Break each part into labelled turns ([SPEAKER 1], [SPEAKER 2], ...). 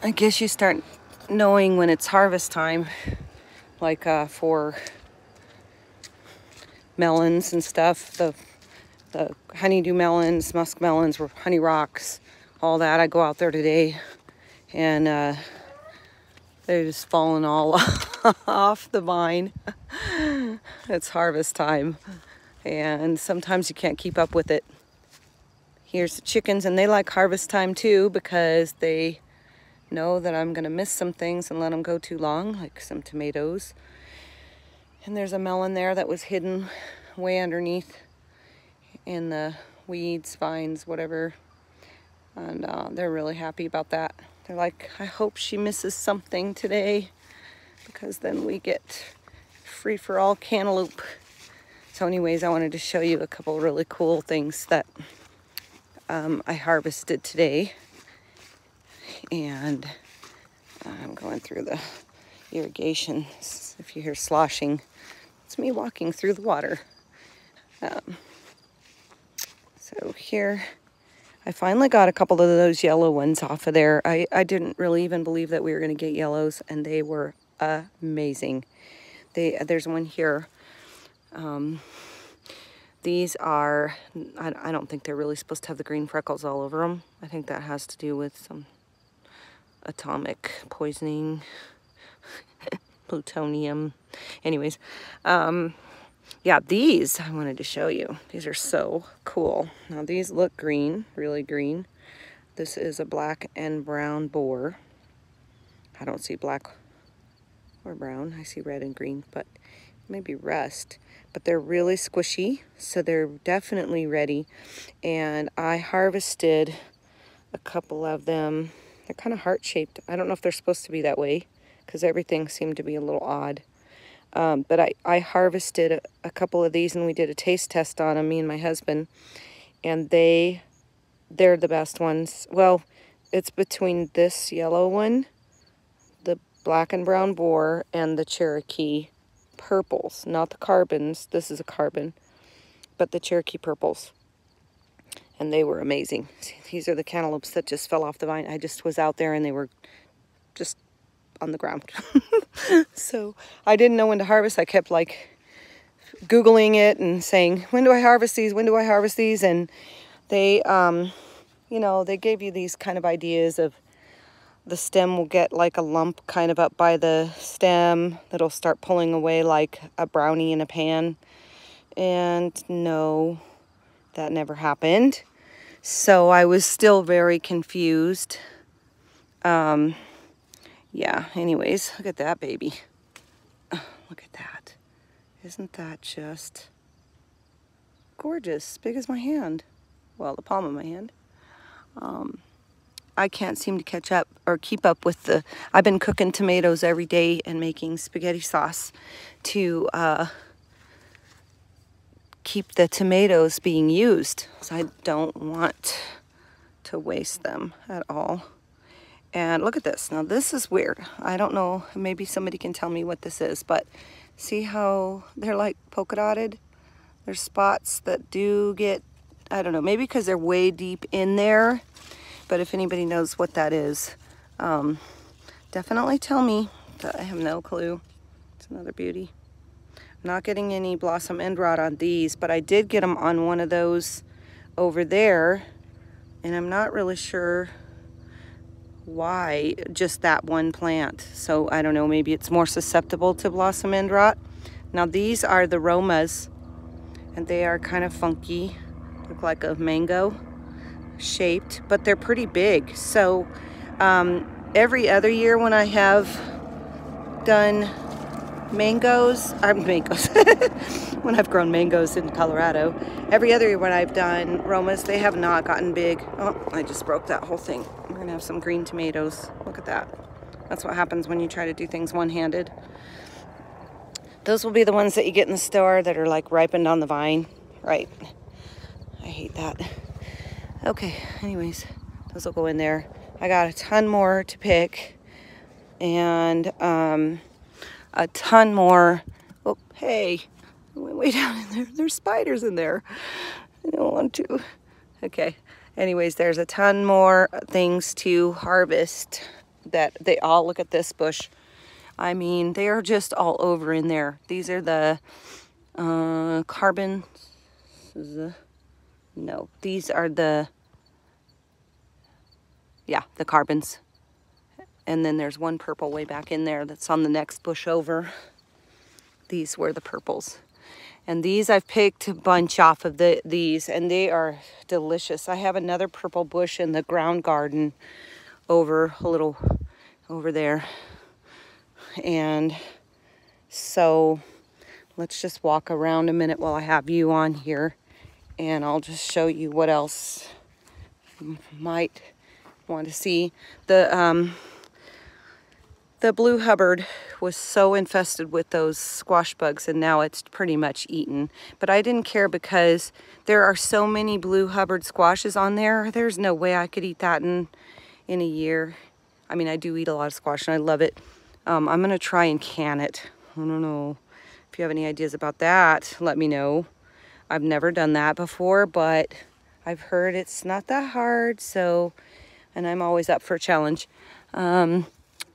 [SPEAKER 1] I guess you start knowing when it's harvest time, like for melons and stuff, the honeydew melons, musk melons, honey rocks, all that. I go out there today and they're just falling all off the vine. It's harvest time and sometimes you can't keep up with it. Here's the chickens, and they like harvest time too because they know that I'm gonna miss some things and let them go too long, like some tomatoes. And there's a melon there that was hidden way underneath in the weeds, vines, whatever. And they're really happy about that. They're like, I hope she misses something today because then we get free for all cantaloupe. So anyways, I wanted to show you a couple really cool things that I harvested today. And I'm going through the irrigation. If you hear sloshing, it's me walking through the water. So here, I finally got a couple of those yellow ones off of there. I didn't really even believe that we were going to get yellows, and they were amazing. There's one here. These are, I don't think they're really supposed to have the green freckles all over them. I think that has to do with some atomic poisoning, plutonium. Anyways, yeah, these I wanted to show you. These are so cool. Now these look green, really green. This is a black and brown boar. I don't see black or brown. I see red and green, but maybe rust. But they're really squishy, so they're definitely ready. And I harvested a couple of them. They're kind of heart-shaped. I don't know if they're supposed to be that way because everything seemed to be a little odd. But I harvested a couple of these and we did a taste test on them, me and my husband. And they're the best ones. Well, it's between this yellow one, the black and brown boar, and the Cherokee purples. Not the carbons. This is a carbon. But the Cherokee purples. And they were amazing. See, these are the cantaloupes that just fell off the vine. I just was out there and they were just on the ground. So I didn't know when to harvest. I kept like Googling it and saying, when do I harvest these? When do I harvest these? And they, you know, they gave you these kind of ideas of the stem will get like a lump kind of up by the stem that'll start pulling away like a brownie in a pan. And no, that never happened. So I was still very confused. Yeah, anyways, look at that baby. Oh, look at that. Isn't that just gorgeous? Big as my hand. Well, the palm of my hand. I can't seem to catch up or keep up with the... I've been cooking tomatoes every day and making spaghetti sauce to keep the tomatoes being used. So I don't want to waste them at all. And look at this. Now this is weird. I don't know, maybe somebody can tell me what this is, but see how they're like polka dotted? There's spots that do get, I don't know, maybe because they're way deep in there, but if anybody knows what that is, definitely tell me. I have no clue. It's another beauty. I'm not getting any blossom end rot on these, but I did get them on one of those over there, and I'm not really sure why just that one plant. So I don't know, maybe it's more susceptible to blossom end rot. Now these are the Romas, and they are kind of funky, look like a mango shaped, but they're pretty big. So every other year when I have done mangoes, when I've grown mangoes in Colorado, every other year when I've done Romas, they have not gotten big. Oh, I just broke that whole thing. We're gonna have some green tomatoes. Look at that. That's what happens when you try to do things one-handed. Those will be the ones that you get in the store that are like ripened on the vine. Right. I hate that. Okay, anyways, those will go in there. I got a ton more to pick, and a ton more. Oh, hey, I went way down in there. There's spiders in there. I don't want to. Okay, anyways, there's a ton more things to harvest that they all, look at this bush. I mean, they are just all over in there. These are the carbon, no, these are the, yeah, the carbons. And then there's one purple way back in there that's on the next bush over. These were the purples. And these I've picked a bunch off of these, and they are delicious. I have another purple bush in the ground garden over a little over there. And so let's just walk around a minute while I have you on here, and I'll just show you what else you might want to see. The blue Hubbard was so infested with those squash bugs, and now it's pretty much eaten. But I didn't care because there are so many blue Hubbard squashes on there. There's no way I could eat that in a year. I mean, I do eat a lot of squash and I love it. I'm going to try and can it. I don't know if you have any ideas about that. Let me know. I've never done that before, but I've heard it's not that hard. So, and I'm always up for a challenge.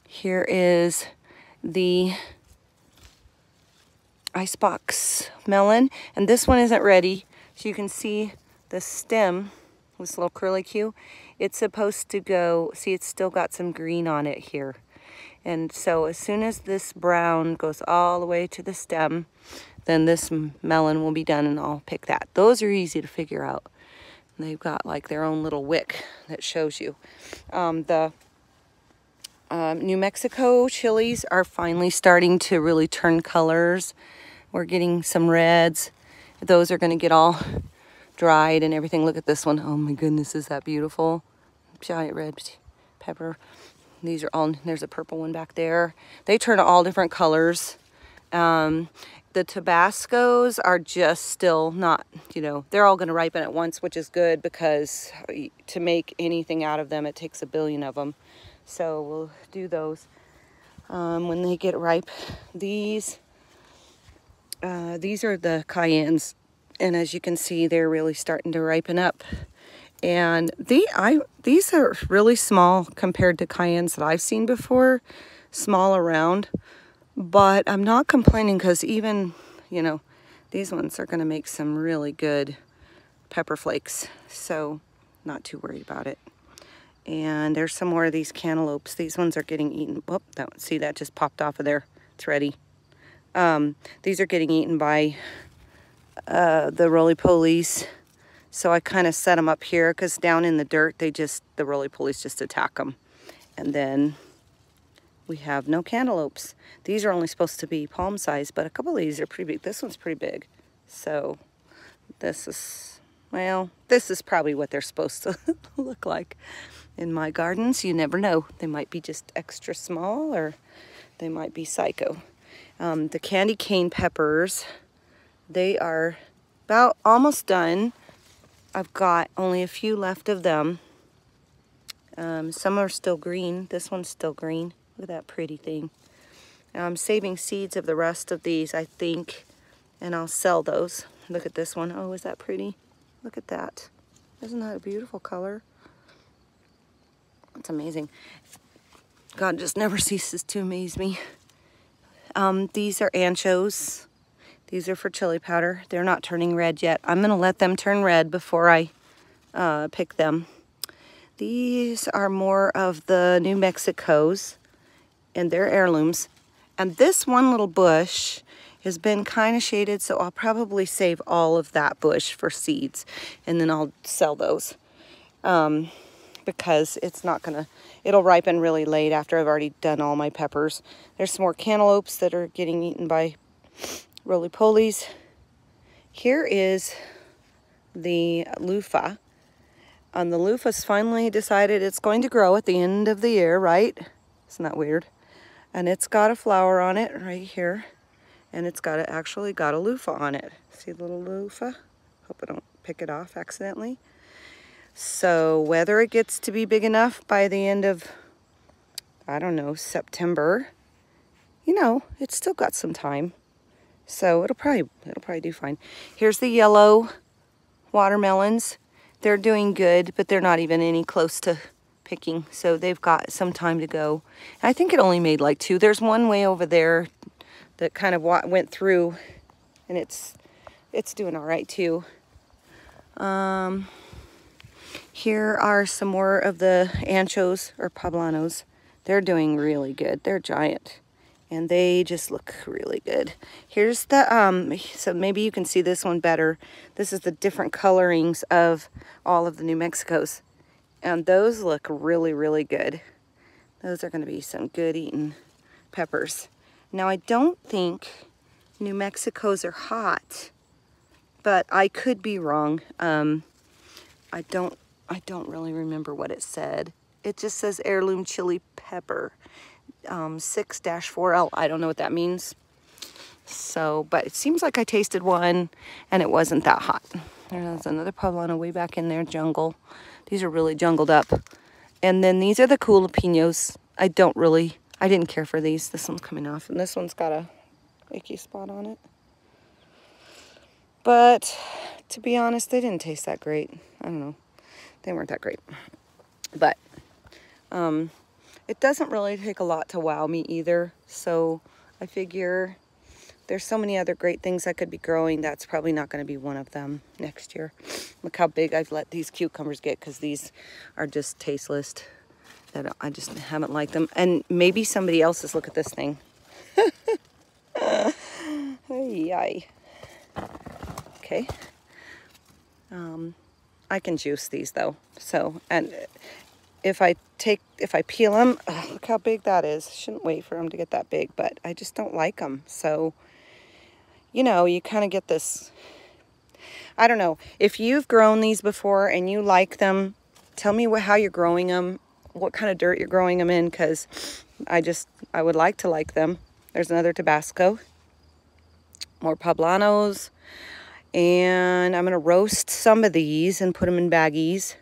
[SPEAKER 1] Here is the icebox melon, and this one isn't ready. So you can see the stem, this little curlicue. It's supposed to go, see, it's still got some green on it here. And so as soon as this brown goes all the way to the stem, then this melon will be done, and I'll pick that. Those are easy to figure out. They've got like their own little wick that shows you. New Mexico chilies are finally starting to really turn colors. We're getting some reds. Those are going to get all dried and everything. Look at this one. Oh my goodness, is that beautiful? Giant red pepper. These are all, there's a purple one back there. They turn all different colors. The Tabascos are just still not, you know, they're all going to ripen at once, which is good because to make anything out of them, it takes 1 billion of them. So we'll do those when they get ripe. These are the cayennes, and as you can see, they're really starting to ripen up. And these are really small compared to cayennes that I've seen before, small around. But I'm not complaining because even, you know, these ones are going to make some really good pepper flakes. So not too worried about it. And there's some more of these cantaloupes. These ones are getting eaten. Whoop, see, that just popped off of there. It's ready. These are getting eaten by the roly-polies. So I kind of set them up here because down in the dirt, the roly-polies just attack them. And then we have no cantaloupes. These are only supposed to be palm size, but a couple of these are pretty big. This one's pretty big. So this is, well, this is probably what they're supposed to look like. In my gardens, you never know. They might be just extra small, or they might be psycho. The candy cane peppers, they are about almost done. I've got only a few left of them. Some are still green. This one's still green. Look at that pretty thing. I'm saving seeds of the rest of these, I think, and I'll sell those. Look at this one. Oh, is that pretty? Look at that. Isn't that a beautiful color? It's amazing. God just never ceases to amaze me. These are anchos. These are for chili powder. They're not turning red yet. I'm going to let them turn red before I pick them. These are more of the New Mexicos, and they're heirlooms. And this one little bush has been kind of shaded, so I'll probably save all of that bush for seeds, and then I'll sell those. Because it's not gonna, it'll ripen really late after I've already done all my peppers. There's some more cantaloupes that are getting eaten by roly-polies. Here is the loofah. The loofah's finally decided it's going to grow at the end of the year, right? Isn't that weird? And it's got a flower on it right here. And it's actually got a loofah on it. See the little loofah? Hope I don't pick it off accidentally. So whether it gets to be big enough by the end of, I don't know, September, you know, it's still got some time. So it'll probably do fine. Here's the yellow watermelons. They're doing good, but they're not even any close to picking, so they've got some time to go. I think it only made like 2. There's one way over there that kind of went through, and it's doing all right too. Here are some more of the anchos or poblanos. They're doing really good. They're giant, and they just look really good. Here's the, so maybe you can see this one better. This is the different colorings of all of the New Mexicos. And those look really, really good. Those are gonna be some good eating peppers. Now I don't think New Mexicos are hot, but I could be wrong. I don't really remember what it said. It just says heirloom chili pepper, 6-4L. I don't know what that means. So, but it seems like I tasted one and it wasn't that hot. There's another poblano way back in there, jungle. These are really jungled up. And then these are the jalapenos. I didn't care for these. This one's coming off, and this one's got a icky spot on it. But to be honest, they didn't taste that great. I don't know. They weren't that great. But it doesn't really take a lot to wow me either. So I figure there's so many other great things I could be growing. That's probably not going to be one of them next year. Look how big I've let these cucumbers get, because these are just tasteless. That I just haven't liked them. And maybe somebody else's. Look at this thing. Ay. Okay. I can juice these though. So, and if I peel them, look how big that is. Shouldn't wait for them to get that big, but I just don't like them. So, you know, you kind of get this, I don't know. If you've grown these before and you like them, tell me how you're growing them, what kind of dirt you're growing them in, because I would like to like them. There's another Tabasco, more poblanos, and I'm going to roast some of these and put them in baggies.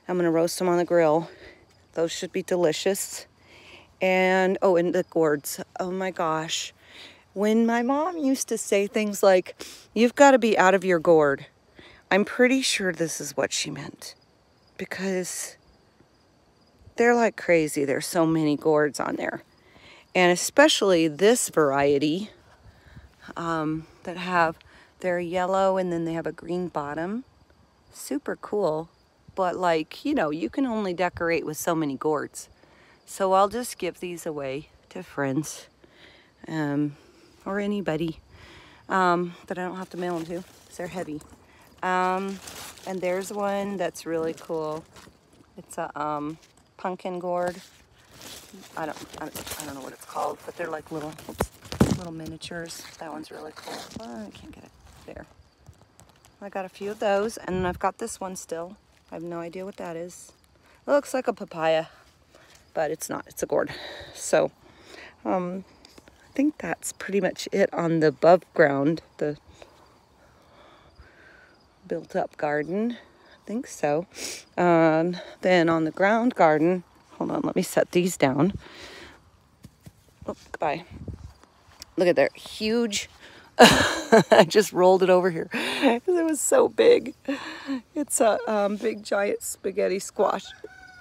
[SPEAKER 1] I'm going to roast them on the grill. Those should be delicious. And, oh, and the gourds. Oh my gosh. When my mom used to say things like, you've got to be out of your gourd, I'm pretty sure this is what she meant. Because they're like crazy. There's so many gourds on there. And especially this variety they're yellow and then they have a green bottom. Super cool. But like, you know, you can only decorate with so many gourds. So I'll just give these away to friends or anybody that I don't have to mail them to, because they're heavy. And there's one that's really cool. It's a pumpkin gourd. I don't know what it's called, but they're like little miniatures. That one's really cool. Oh, I can't get it there. I got a few of those, and I've got this one still. I have no idea what that is. It looks like a papaya, but it's not. It's a gourd. So, I think that's pretty much it on the above ground, the built up garden. I think so. Then on the ground garden, hold on, let me set these down. Oh, goodbye. Look at that, huge. I just rolled it over here because it was so big. It's a big giant spaghetti squash,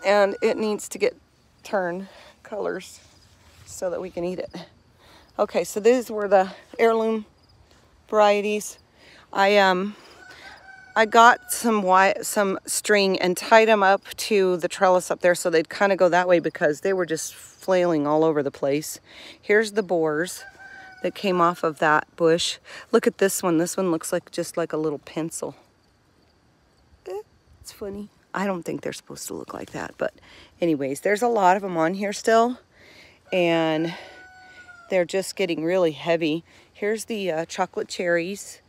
[SPEAKER 1] and it needs to get turn colors so that we can eat it. Okay, so these were the heirloom varieties. I got some string and tied them up to the trellis up there so they'd kind of go that way because they were just flailing all over the place. Here's the boars that came off of that bush. Look at this one. This one looks like just like a little pencil. It's funny. I don't think they're supposed to look like that, but anyways, there's a lot of them on here still, and they're just getting really heavy. Here's the chocolate cherries,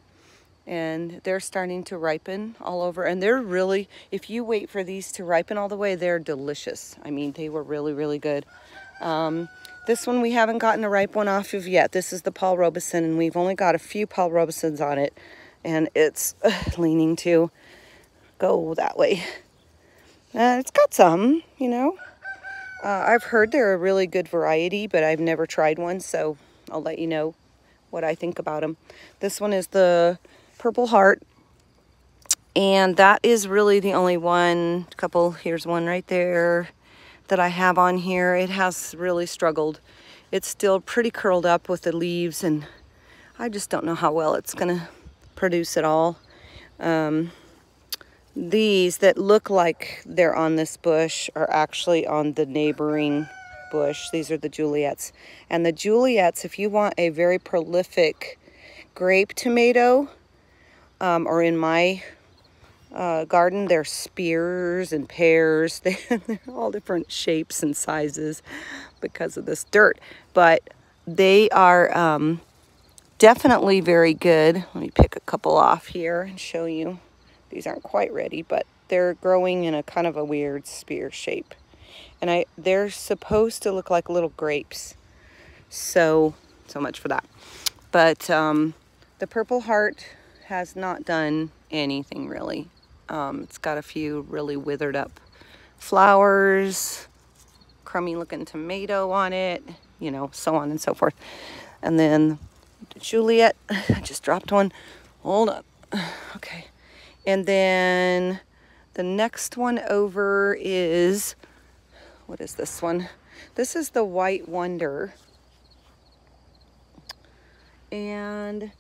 [SPEAKER 1] and they're starting to ripen all over, and they're really, if you wait for these to ripen all the way, they're delicious. I mean, they were really, really good. This one we haven't gotten a ripe one off of yet. This is the Paul Robeson, and we've only got a few Paul Robesons on it, and it's leaning to go that way. It's got some, you know. I've heard they're a really good variety, but I've never tried one, so I'll let you know what I think about them. This one is the Purple Heart, and that is really the only one. Here's one right there. that I have on here, it has really struggled. It's still pretty curled up with the leaves, and I just don't know how well it's gonna produce at all. These that look like they're on this bush are actually on the neighboring bush. These are the Juliets. And the Juliets, if you want a very prolific grape tomato, or in my garden, they're spears and pears. They're all different shapes and sizes because of this dirt. But they are definitely very good. Let me pick a couple off here and show you. These aren't quite ready, but they're growing in a kind of a weird spear shape. And they're supposed to look like little grapes. So much for that. But the Purple Heart has not done anything really. It's got a few really withered up flowers, crummy looking tomato on it, you know, so on and so forth. And then Juliet, I just dropped one. Hold up. Okay. And then the next one over is, what is this one? This is the White Wonder. And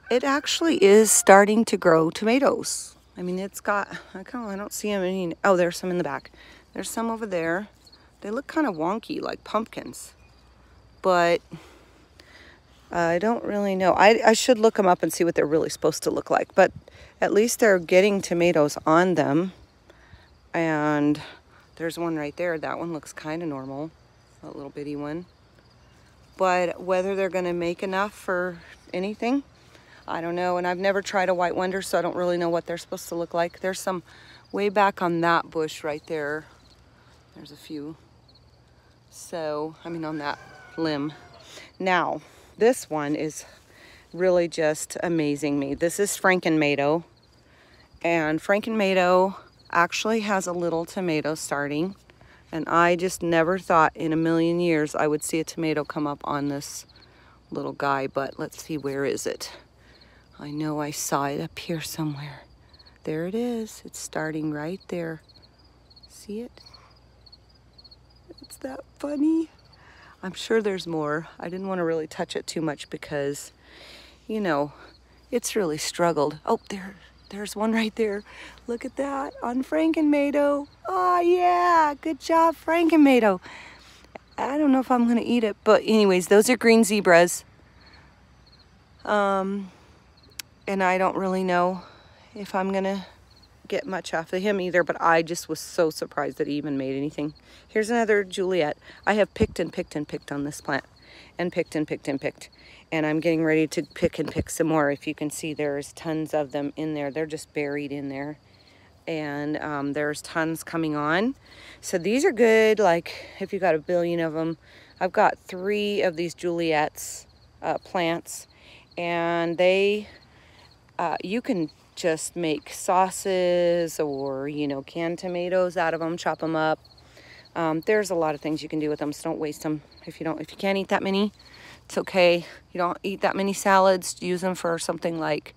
[SPEAKER 1] it actually is starting to grow tomatoes. I mean, it's got, I don't see them any, oh, there's some in the back. There's some over there. They look kind of wonky, like pumpkins. But I don't really know. I should look them up and see what they're really supposed to look like. But at least they're getting tomatoes on them. And there's one right there. That one looks kind of normal. A little bitty one. But whether they're going to make enough for anything, I don't know. And I've never tried a White Wonder, so I don't really know what they're supposed to look like. There's some way back on that bush right there. There's a few. So, I mean, on that limb. Now, this one is really just amazing me. This is Frankenmato. And Frankenmato actually has a little tomato starting. And I just never thought in a million years I would see a tomato come up on this little guy. But let's see, where is it? I know I saw it up here somewhere. There it is. It's starting right there. See it? It's that funny. I'm sure there's more. I didn't want to really touch it too much because, you know, it's really struggled. Oh, there's one right there. Look at that on Frankenmato. Oh, yeah. Good job, Frankenmato. I don't know if I'm going to eat it, but anyways, those are green zebras. And I don't really know if I'm going to get much off of him either, but I just was so surprised that he even made anything. Here's another Juliet. I have picked and picked and picked on this plant, and picked and picked and picked, and I'm getting ready to pick and pick some more. If you can see, there's tons of them in there. They're just buried in there, and there's tons coming on. So these are good, like if you got a billion of them. I've got 3 of these Juliets plants, and they you can just make sauces or, you know, canned tomatoes out of them, chop them up. There's a lot of things you can do with them, so don't waste them. If you can't eat that many, it's okay. You don't eat that many salads, use them for something like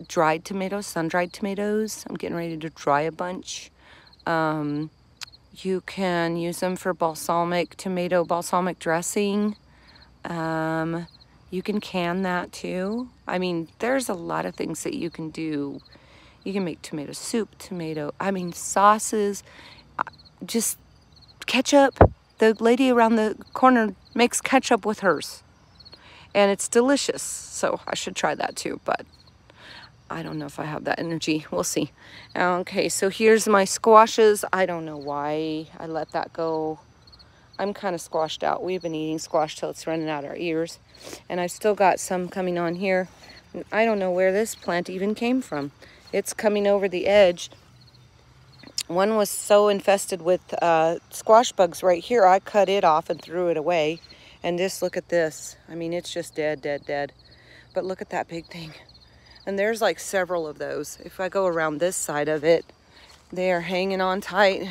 [SPEAKER 1] dried tomatoes, sun-dried tomatoes. I'm getting ready to dry a bunch. You can use them for balsamic dressing. You can can that too. I mean, there's a lot of things that you can do. You can make tomato soup, sauces, just ketchup. The lady around the corner makes ketchup with hers, and it's delicious. So I should try that too, but I don't know if I have that energy. We'll see. Okay, so here's my squashes. I don't know why I let that go. I'm kind of squashed out. We've been eating squash till it's running out our ears. And I've still got some coming on here. And I don't know where this plant even came from. It's coming over the edge. One was so infested with squash bugs right here, I cut it off and threw it away. And just look at this. I mean, it's just dead, dead, dead. But look at that big thing. And there's like several of those. If I go around this side of it, they are hanging on tight.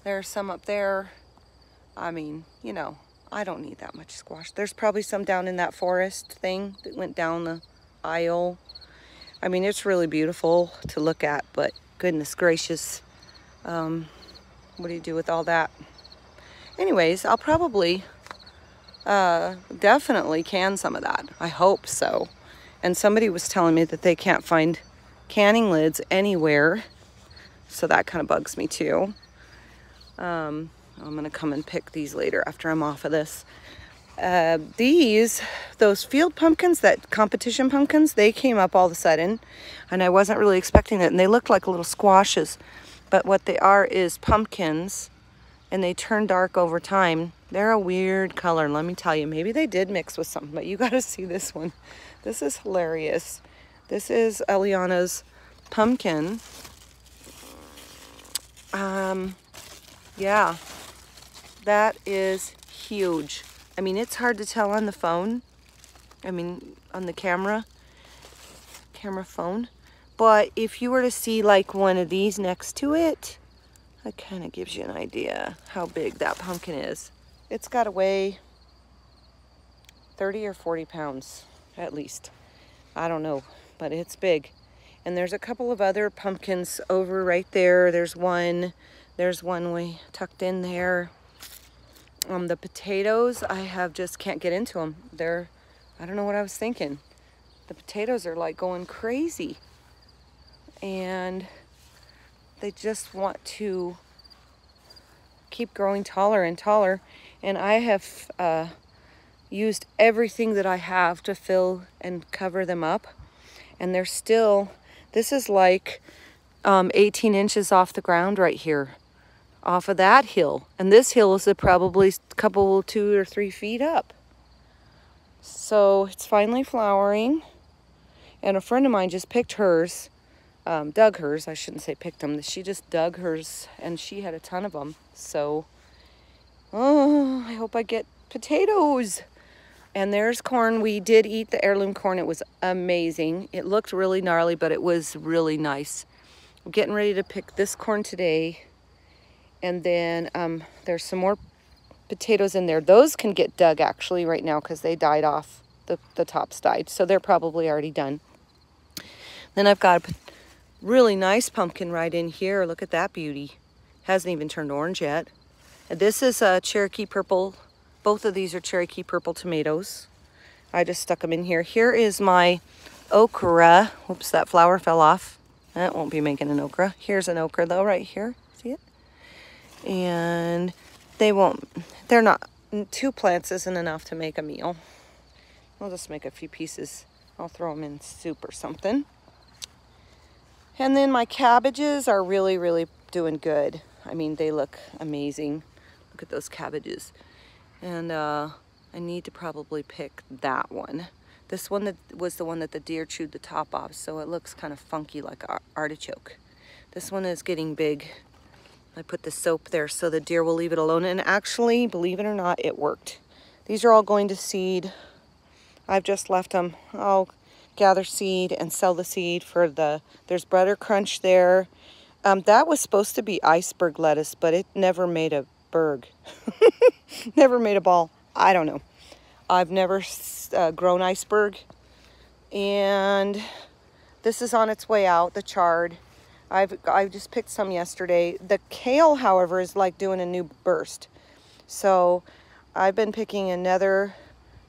[SPEAKER 1] There's some up there. I mean, you know, I don't need that much squash. There's probably some down in that forest thing that went down the aisle. I mean, it's really beautiful to look at, but goodness gracious, What do you do with all that? Anyways, I'll probably definitely can some of that. I hope so. And somebody was telling me that they can't find canning lids anywhere, so that kind of bugs me too. I'm gonna come and pick these later after I'm off of this. Those field pumpkins, that competition pumpkins, they came up all of a sudden, and I wasn't really expecting it, and they looked like little squashes, but what they are is pumpkins, and they turn dark over time. They're a weird color, let me tell you. Maybe they did mix with something, but you gotta see this one. This is hilarious. This is Eliana's pumpkin. Yeah, that is huge. I mean, it's hard to tell on the phone. I mean, on the camera phone. But if you were to see like one of these next to it, that kind of gives you an idea how big that pumpkin is. It's got to weigh 30 or 40 pounds at least. I don't know, but it's big. And there's a couple of other pumpkins over right there. There's one way tucked in there. The potatoes, I just can't get into them. I don't know what I was thinking. The potatoes are like going crazy. And they just want to keep growing taller and taller. And I have used everything that I have to fill and cover them up. And they're still, this is like 18 inches off the ground right here, off of that hill. And this hill is probably a couple, 2 or 3 feet up. So it's finally flowering. And a friend of mine just picked hers, dug hers. I shouldn't say picked them. She just dug hers, and she had a ton of them. So, oh, I hope I get potatoes. And there's corn. We did eat the heirloom corn. It was amazing. It looked really gnarly, but it was really nice. I'm getting ready to pick this corn today. And then there's some more potatoes in there. Those can get dug actually right now because they died off. The tops died. So they're probably already done. Then I've got a really nice pumpkin right in here. Look at that beauty. Hasn't even turned orange yet. And this is a Cherokee purple. Both of these are Cherokee purple tomatoes. I just stuck them in here. Here is my okra. Oops, that flower fell off. That won't be making an okra. Here's an okra though, right here. See it? And they're not, 2 plants isn't enough to make a meal. I'll just make a few pieces. I'll throw them in soup or something. And then my cabbages are really, really doing good. I mean, they look amazing. Look at those cabbages. And I need to probably pick that one. This one that was the one that the deer chewed the top off, so it looks kind of funky like artichoke. This one is getting big. I put the soap there so the deer will leave it alone. And actually, believe it or not, it worked. These are all going to seed. I've just left them. I'll gather seed and sell the seed for there's Butter Crunch there. That was supposed to be iceberg lettuce, but it never made a berg. Never made a ball. I don't know. I've never grown iceberg. And this is on its way out, the chard. I just picked some yesterday. The kale, however, is like doing a new burst. So I've been picking another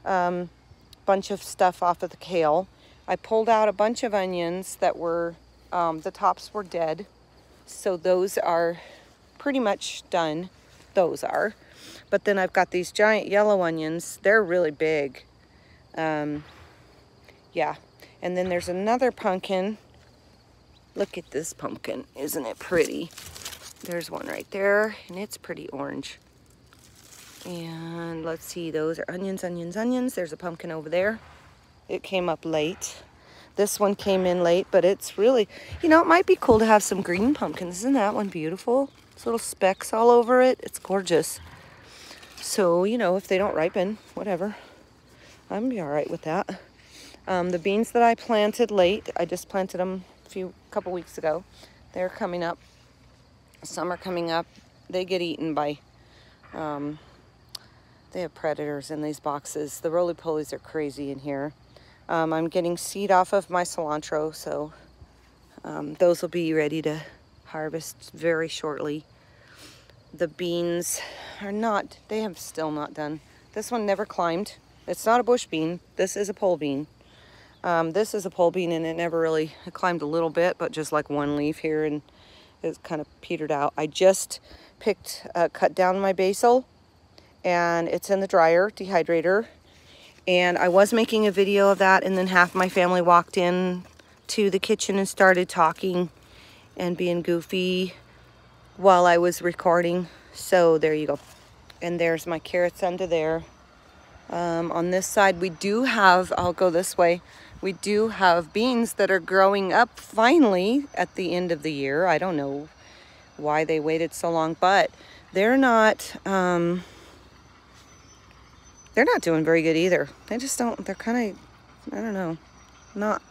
[SPEAKER 1] bunch of stuff off of the kale. I pulled out a bunch of onions that were, the tops were dead. So those are pretty much done. Those are. But then I've got these giant yellow onions. They're really big. Yeah. And then there's another pumpkin. Look at this pumpkin. Isn't it pretty? There's one right there, and it's pretty orange. And let's see, those are onions, onions, onions. There's a pumpkin over there. It came up late. This one came in late, but it's really, you know, it might be cool to have some green pumpkins. Isn't that one beautiful? There's little specks all over it. It's gorgeous. So, you know, if they don't ripen, whatever. I'm be all right with that. The beans that I planted late, I just planted them a couple weeks ago. They're coming up. Some are coming up. They get eaten by, they have predators in these boxes. The roly-polies are crazy in here. I'm getting seed off of my cilantro, so those will be ready to harvest very shortly. The beans are not, they have still not done. This one never climbed. It's not a bush bean. This is a pole bean. This is a pole bean, and it never really, it climbed a little bit, but just like one leaf here, and it kind of petered out. I just cut down my basil, and it's in the dryer, dehydrator. And I was making a video of that, and then half my family walked in to the kitchen and started talking and being goofy while I was recording. So there you go. And there's my carrots under there. On this side we do have, I'll go this way, we do have beans that are growing up finally at the end of the year. I don't know why they waited so long, but they're not doing very good either. They just don't, they're kind of, I don't know.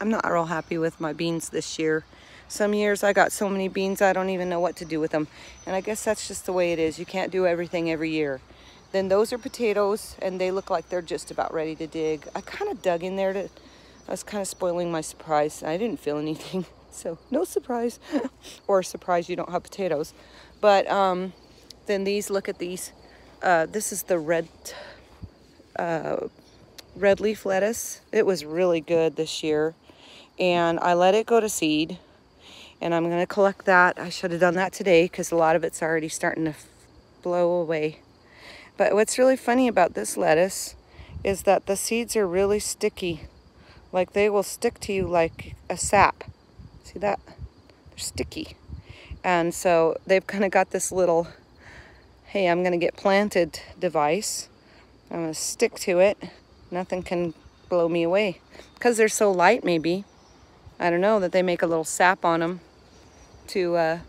[SPEAKER 1] I'm not real happy with my beans this year. Some years I got so many beans I don't even know what to do with them. And I guess that's just the way it is. You can't do everything every year. Then those are potatoes, and they look like they're just about ready to dig. I kind of dug in there I was kind of spoiling my surprise. I didn't feel anything, so no surprise. Or surprise you don't have potatoes. But then these, look at these. This is the red leaf lettuce. It was really good this year, and I let it go to seed, and I'm gonna collect that. I should have done that today because a lot of it's already starting to blow away. But what's really funny about this lettuce is that the seeds are really sticky. Like, they will stick to you like a sap. See that? They're sticky. And so they've kind of got this little, hey, I'm gonna get planted device. I'm gonna stick to it. Nothing can blow me away. Because they're so light, maybe. I don't know, that they make a little sap on them to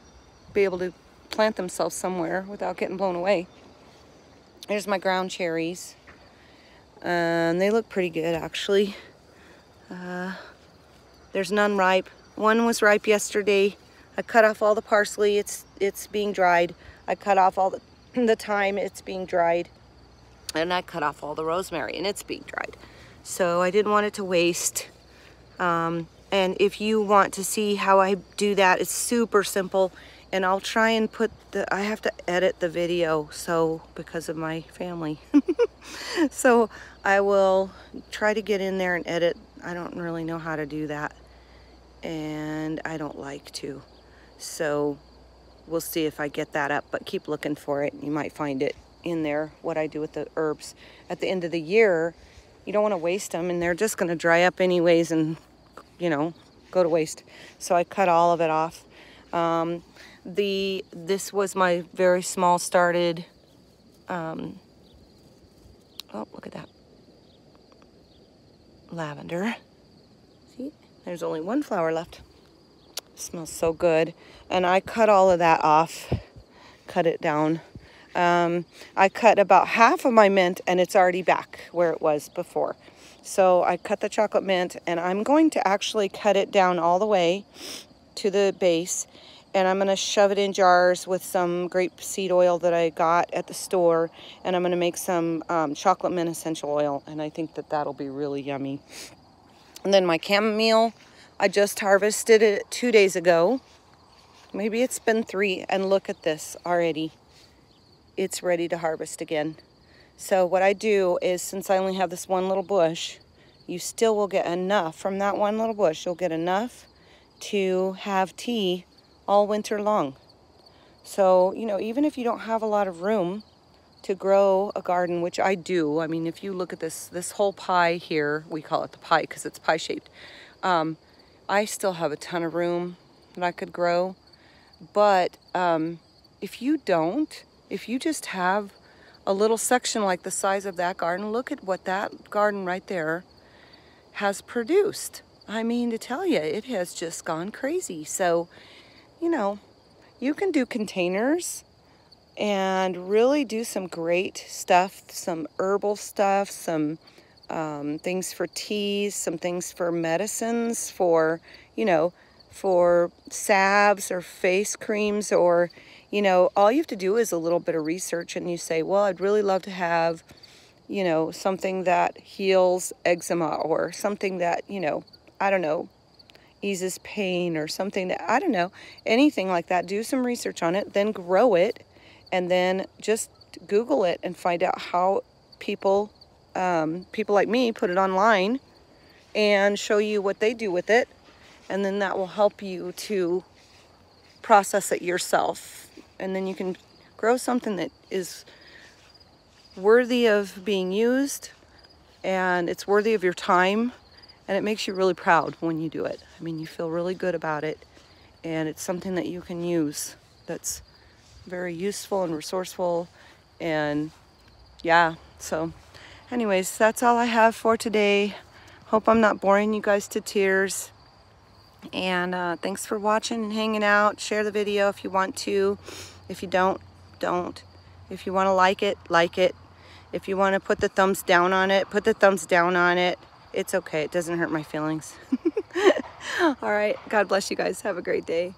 [SPEAKER 1] be able to plant themselves somewhere without getting blown away. Here's my ground cherries. They look pretty good, actually. There's none ripe. One was ripe yesterday. I cut off all the parsley. It's being dried. I cut off all the thyme. It's being dried. And I cut off all the rosemary, and it's being dried. So I didn't want it to waste. And if you want to see how I do that, it's super simple. And I'll try and put I have to edit the video, so, because of my family. So I will try to get in there and edit. I don't really know how to do that, and I don't like to. So we'll see if I get that up, but keep looking for it. You might find it in there, what I do with the herbs. At the end of the year, you don't want to waste them, and they're just going to dry up anyways and, you know, go to waste. So I cut all of it off. This was my very small started, oh, look at that, lavender. See, there's only one flower left. It smells so good. And I cut all of that off, cut it down. I cut about half of my mint, and it's already back where it was before. So I cut the chocolate mint, and I'm going to actually cut it down all the way to the base, and I'm going to shove it in jars with some grapeseed oil that I got at the store, and I'm going to make some chocolate mint essential oil, and I think that that'll be really yummy. And then my chamomile, I just harvested it 2 days ago. Maybe it's been 3, and look at this already. It's ready to harvest again. So what I do is, since I only have this one little bush, you still will get enough from that one little bush. You'll get enough to have tea all winter long. So, you know, even if you don't have a lot of room to grow a garden, which I do. I mean, if you look at this whole pie here, we call it the pie because it's pie shaped. I still have a ton of room that I could grow. But if you just have a little section like the size of that garden, look at what that garden right there has produced. I mean, to tell you, it has just gone crazy. So, you know, you can do containers and really do some great stuff, some herbal stuff, some things for teas, some things for medicines, for, you know, for salves or face creams, or, you know, all you have to do is a little bit of research, and you say, well, I'd really love to have, you know, something that heals eczema, or something that, you know, I don't know, eases pain or something that, I don't know, anything like that. Do some research on it, then grow it, and then just Google it and find out how people like me put it online and show you what they do with it, and then that will help you to process it yourself, and then you can grow something that is worthy of being used, and it's worthy of your time, and it makes you really proud when you do it. I mean, you feel really good about it, and it's something that you can use that's very useful and resourceful. And yeah, so anyways, that's all I have for today. Hope I'm not boring you guys to tears. And thanks for watching and hanging out. Share the video if you want to. If you don't. If you want to like it, like it. If you want to put the thumbs down on it, put the thumbs down on it. It's okay. It doesn't hurt my feelings. All right. God bless you guys. Have a great day.